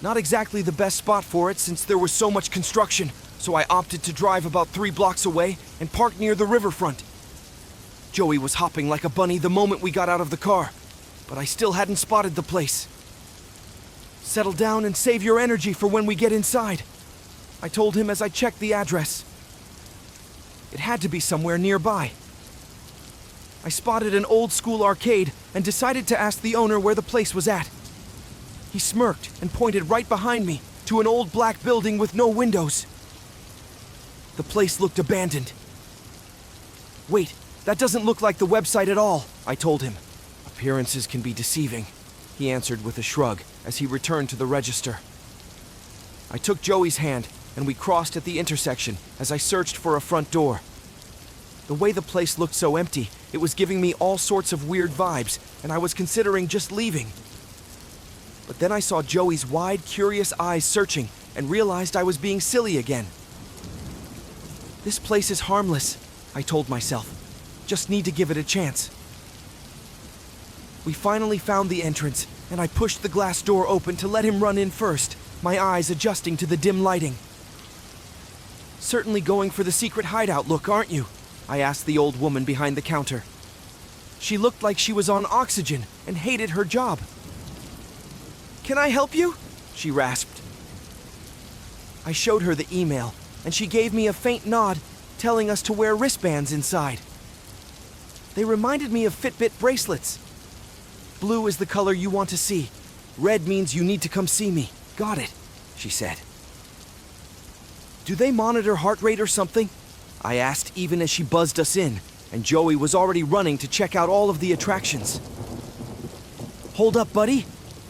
Not exactly the best spot for it since there was so much construction, so I opted to drive about 3 blocks away and park near the riverfront. Joey was hopping like a bunny the moment we got out of the car, but I still hadn't spotted the place. "Settle down and save your energy for when we get inside," I told him as I checked the address. It had to be somewhere nearby. I spotted an old-school arcade and decided to ask the owner where the place was at. He smirked and pointed right behind me to an old black building with no windows. The place looked abandoned. "Wait, that doesn't look like the website at all," I told him. "Appearances can be deceiving," he answered with a shrug as he returned to the register. I took Joey's hand and we crossed at the intersection as I searched for a front door. The way the place looked so empty, it was giving me all sorts of weird vibes, and I was considering just leaving. But then I saw Joey's wide, curious eyes searching and realized I was being silly again. "This place is harmless," I told myself. "Just need to give it a chance." We finally found the entrance, and I pushed the glass door open to let him run in first, my eyes adjusting to the dim lighting. "Certainly going for the secret hideout look, aren't you?" I asked the old woman behind the counter. She looked like she was on oxygen and hated her job. "Can I help you?" she rasped. I showed her the email, and she gave me a faint nod, telling us to wear wristbands inside. They reminded me of Fitbit bracelets. "Blue is the color you want to see. Red means you need to come see me. Got it," she said. "Do they monitor heart rate or something?" I asked even as she buzzed us in, and Joey was already running to check out all of the attractions. "Hold up, buddy,"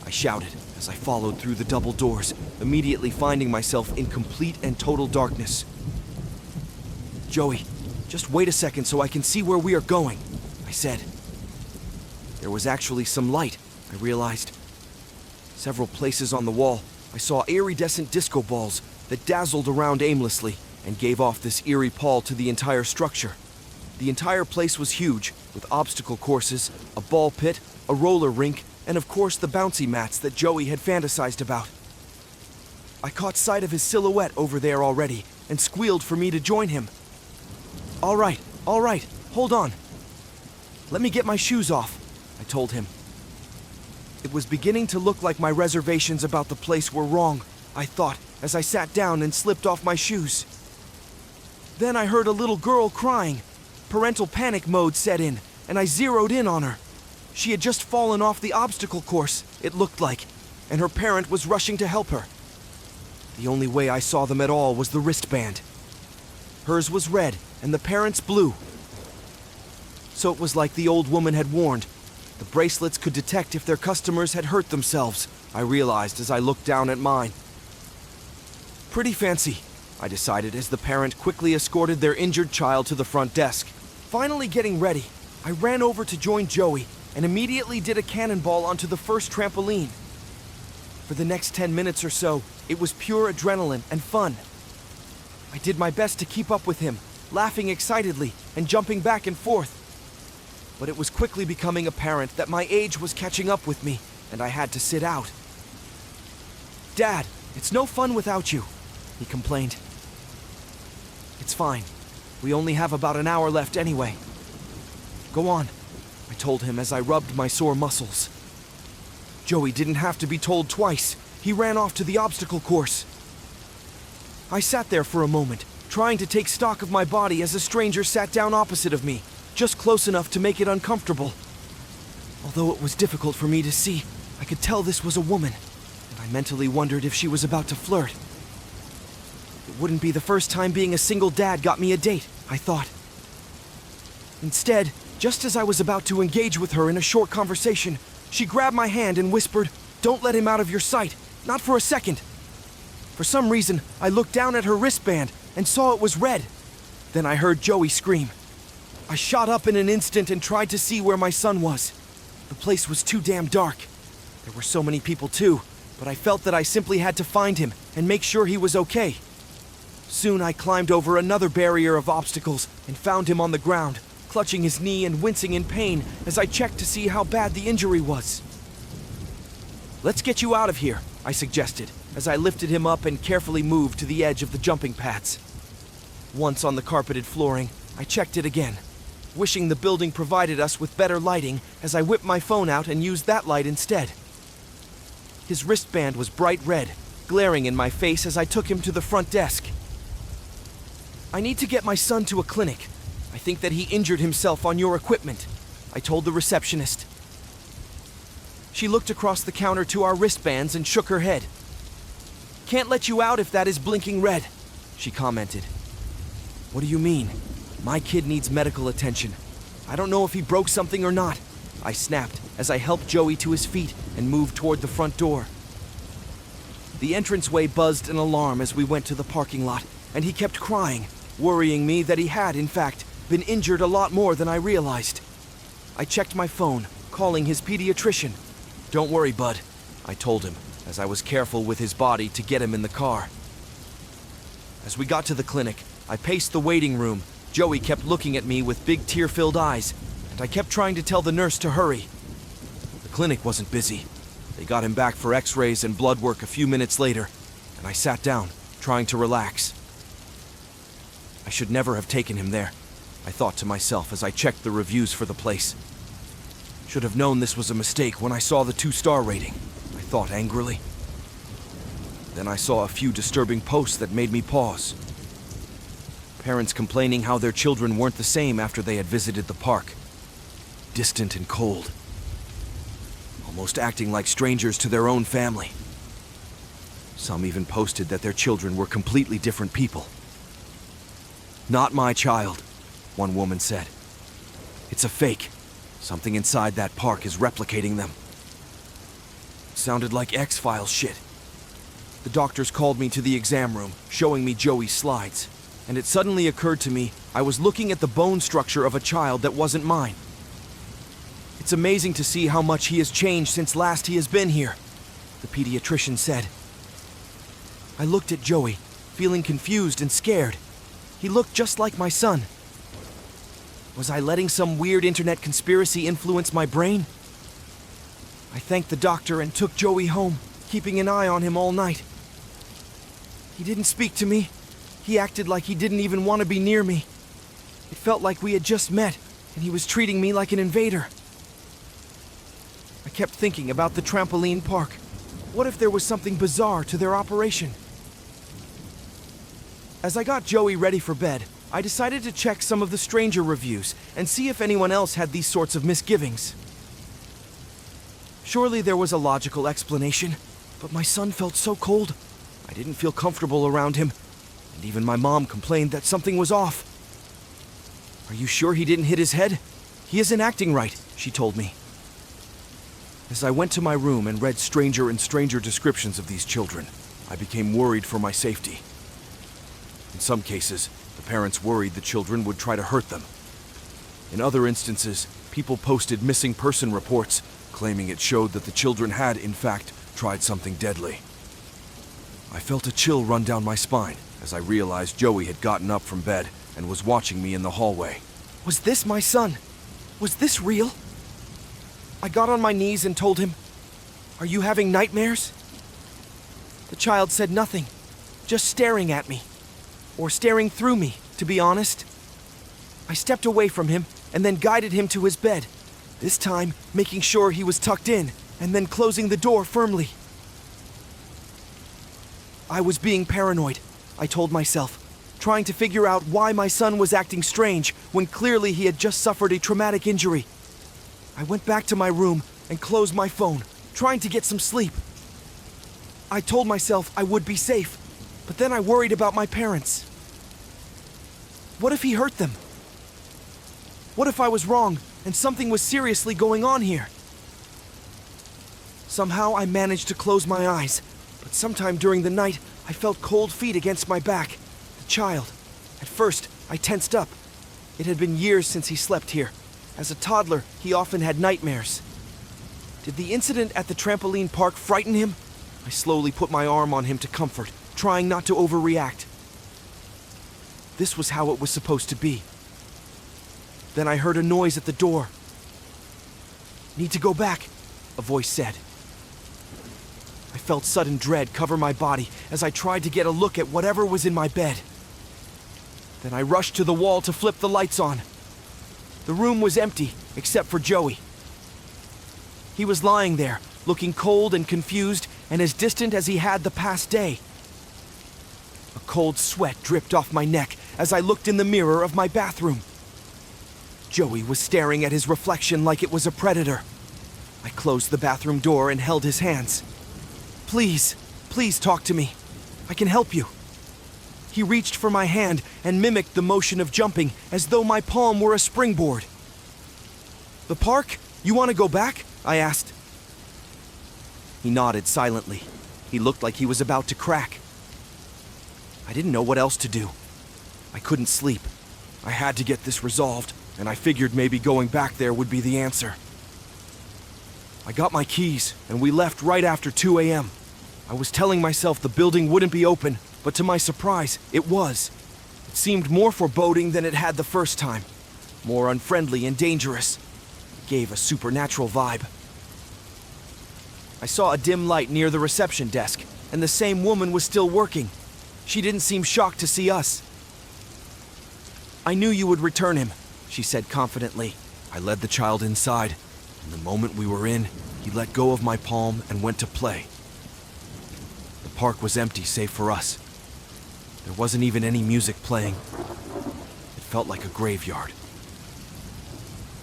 I shouted as I followed through the double doors, immediately finding myself in complete and total darkness. "Joey, just wait a second so I can see where we are going," I said. There was actually some light, I realized. Several places on the wall, I saw iridescent disco balls that dazzled around aimlessly and gave off this eerie pall to the entire structure. The entire place was huge, with obstacle courses, a ball pit, a roller rink, and of course the bouncy mats that Joey had fantasized about. I caught sight of his silhouette over there already and squealed for me to join him. All right, hold on. Let me get my shoes off," I told him. It was beginning to look like my reservations about the place were wrong, I thought, as I sat down and slipped off my shoes. Then I heard a little girl crying. Parental panic mode set in, and I zeroed in on her. She had just fallen off the obstacle course, it looked like, and her parent was rushing to help her. The only way I saw them at all was the wristband. Hers was red, and the parent's blue. So it was like the old woman had warned. The bracelets could detect if their customers had hurt themselves, I realized as I looked down at mine. Pretty fancy, I decided as the parent quickly escorted their injured child to the front desk. Finally getting ready, I ran over to join Joey and immediately did a cannonball onto the first trampoline. For the next 10 minutes or so, it was pure adrenaline and fun. I did my best to keep up with him, laughing excitedly and jumping back and forth. But it was quickly becoming apparent that my age was catching up with me, and I had to sit out. "Dad, it's no fun without you," he complained. "It's fine. We only have about an hour left anyway." "Go on," I told him as I rubbed my sore muscles. Joey didn't have to be told twice. He ran off to the obstacle course. I sat there for a moment, trying to take stock of my body as a stranger sat down opposite of me, just close enough to make it uncomfortable. Although it was difficult for me to see, I could tell this was a woman, and I mentally wondered if she was about to flirt. It wouldn't be the first time being a single dad got me a date, I thought. Instead, just as I was about to engage with her in a short conversation, she grabbed my hand and whispered, "Don't let him out of your sight, not for a second." For some reason, I looked down at her wristband and saw it was red. Then I heard Joey scream. I shot up in an instant and tried to see where my son was. The place was too damn dark. There were so many people too, but I felt that I simply had to find him and make sure he was okay. Soon I climbed over another barrier of obstacles and found him on the ground, clutching his knee and wincing in pain as I checked to see how bad the injury was. "Let's get you out of here," I suggested, as I lifted him up and carefully moved to the edge of the jumping pads. Once on the carpeted flooring, I checked it again, wishing the building provided us with better lighting as I whipped my phone out and used that light instead. His wristband was bright red, glaring in my face as I took him to the front desk. "I need to get my son to a clinic. I think that he injured himself on your equipment," I told the receptionist. She looked across the counter to our wristbands and shook her head. "Can't let you out if that is blinking red," she commented. "What do you mean? My kid needs medical attention. I don't know if he broke something or not," I snapped as I helped Joey to his feet and moved toward the front door. The entranceway buzzed an alarm as we went to the parking lot, and he kept crying, worrying me that he had, in fact, been injured a lot more than I realized. I checked my phone, calling his pediatrician. "Don't worry, bud," I told him, as I was careful with his body to get him in the car. As we got to the clinic, I paced the waiting room. Joey kept looking at me with big tear-filled eyes, and I kept trying to tell the nurse to hurry. The clinic wasn't busy. They got him back for x-rays and blood work a few minutes later, and I sat down, trying to relax. I should never have taken him there, I thought to myself as I checked the reviews for the place. Should have known this was a mistake when I saw the 2-star rating, I thought angrily. Then I saw a few disturbing posts that made me pause. Parents complaining how their children weren't the same after they had visited the park. Distant and cold. Almost acting like strangers to their own family. Some even posted that their children were completely different people. "Not my child," one woman said. "It's a fake. Something inside that park is replicating them." It sounded like X-Files shit. The doctors called me to the exam room, showing me Joey's slides, and it suddenly occurred to me I was looking at the bone structure of a child that wasn't mine. "It's amazing to see how much he has changed since last he has been here," the pediatrician said. I looked at Joey, feeling confused and scared. He looked just like my son. Was I letting some weird internet conspiracy influence my brain? I thanked the doctor and took Joey home, keeping an eye on him all night. He didn't speak to me. He acted like he didn't even want to be near me. It felt like we had just met, and he was treating me like an invader. I kept thinking about the trampoline park. What if there was something bizarre to their operation? As I got Joey ready for bed, I decided to check some of the stranger reviews and see if anyone else had these sorts of misgivings. Surely there was a logical explanation, but my son felt so cold. I didn't feel comfortable around him, and even my mom complained that something was off. "Are you sure he didn't hit his head? He isn't acting right," she told me. As I went to my room and read stranger and stranger descriptions of these children, I became worried for my safety. In some cases, the parents worried the children would try to hurt them. In other instances, people posted missing person reports, claiming it showed that the children had, in fact, tried something deadly. I felt a chill run down my spine as I realized Joey had gotten up from bed and was watching me in the hallway. Was this my son? Was this real? I got on my knees and told him, "Are you having nightmares?" The child said nothing, just staring at me. Or staring through me, to be honest. I stepped away from him and then guided him to his bed, this time making sure he was tucked in and then closing the door firmly. I was being paranoid, I told myself, trying to figure out why my son was acting strange when clearly he had just suffered a traumatic injury. I went back to my room and closed my phone, trying to get some sleep. I told myself I would be safe, but then I worried about my parents. What if he hurt them? What if I was wrong and something was seriously going on here? Somehow I managed to close my eyes, but sometime during the night I felt cold feet against my back. The child. At first, I tensed up. It had been years since he slept here. As a toddler, he often had nightmares. Did the incident at the trampoline park frighten him? I slowly put my arm on him to comfort, trying not to overreact. This was how it was supposed to be. Then I heard a noise at the door. "Need to go back," a voice said. I felt sudden dread cover my body as I tried to get a look at whatever was in my bed. Then I rushed to the wall to flip the lights on. The room was empty, except for Joey. He was lying there, looking cold and confused and as distant as he had the past day. A cold sweat dripped off my neck as I looked in the mirror of my bathroom. Joey was staring at his reflection like it was a predator. I closed the bathroom door and held his hands. "Please, please talk to me. I can help you." He reached for my hand and mimicked the motion of jumping as though my palm were a springboard. "The park? You want to go back?" I asked. He nodded silently. He looked like he was about to crack. I didn't know what else to do. I couldn't sleep. I had to get this resolved, and I figured maybe going back there would be the answer. I got my keys, and we left right after 2 a.m. I was telling myself the building wouldn't be open, but to my surprise, it was. It seemed more foreboding than it had the first time. More unfriendly and dangerous. It gave a supernatural vibe. I saw a dim light near the reception desk, and the same woman was still working. She didn't seem shocked to see us. "I knew you would return him," she said confidently. I led the child inside, and the moment we were in, he let go of my palm and went to play. The park was empty save for us. There wasn't even any music playing. It felt like a graveyard.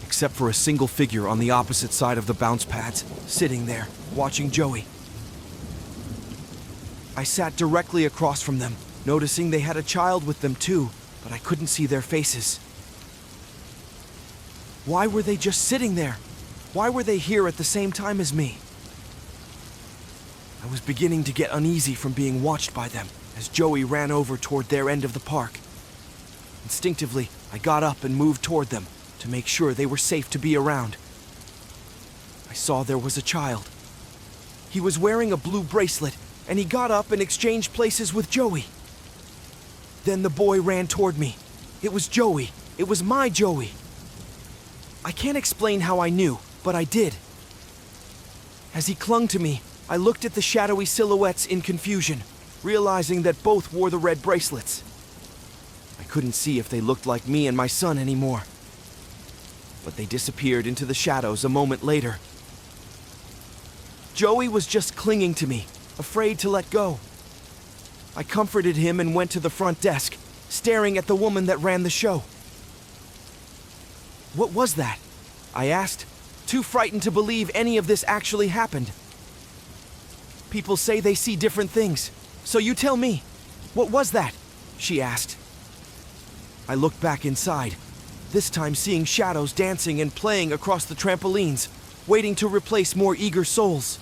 Except for a single figure on the opposite side of the bounce pads, sitting there, watching Joey. I sat directly across from them, noticing they had a child with them too, but I couldn't see their faces. Why were they just sitting there? Why were they here at the same time as me? I was beginning to get uneasy from being watched by them as Joey ran over toward their end of the park. Instinctively, I got up and moved toward them to make sure they were safe to be around. I saw there was a child. He was wearing a blue bracelet, and he got up and exchanged places with Joey. Then the boy ran toward me. It was Joey. It was my Joey. I can't explain how I knew, but I did. As he clung to me, I looked at the shadowy silhouettes in confusion, realizing that both wore the red bracelets. I couldn't see if they looked like me and my son anymore. But they disappeared into the shadows a moment later. Joey was just clinging to me, afraid to let go. I comforted him and went to the front desk, staring at the woman that ran the show. "What was that?" I asked, too frightened to believe any of this actually happened. "People say they see different things, so you tell me, what was that?" she asked. I looked back inside, this time seeing shadows dancing and playing across the trampolines, waiting to replace more eager souls.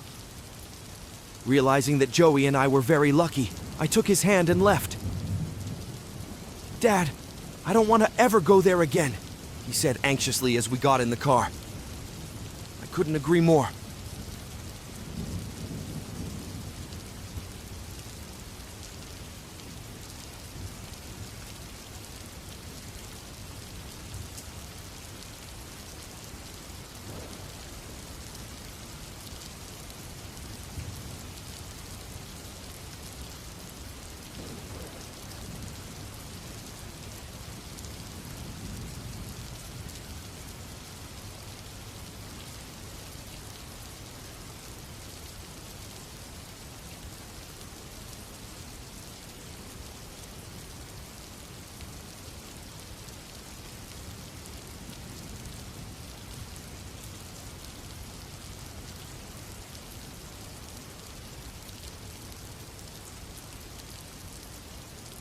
Realizing that Joey and I were very lucky, I took his hand and left. "Dad, I don't want to ever go there again," he said anxiously as we got in the car. I couldn't agree more.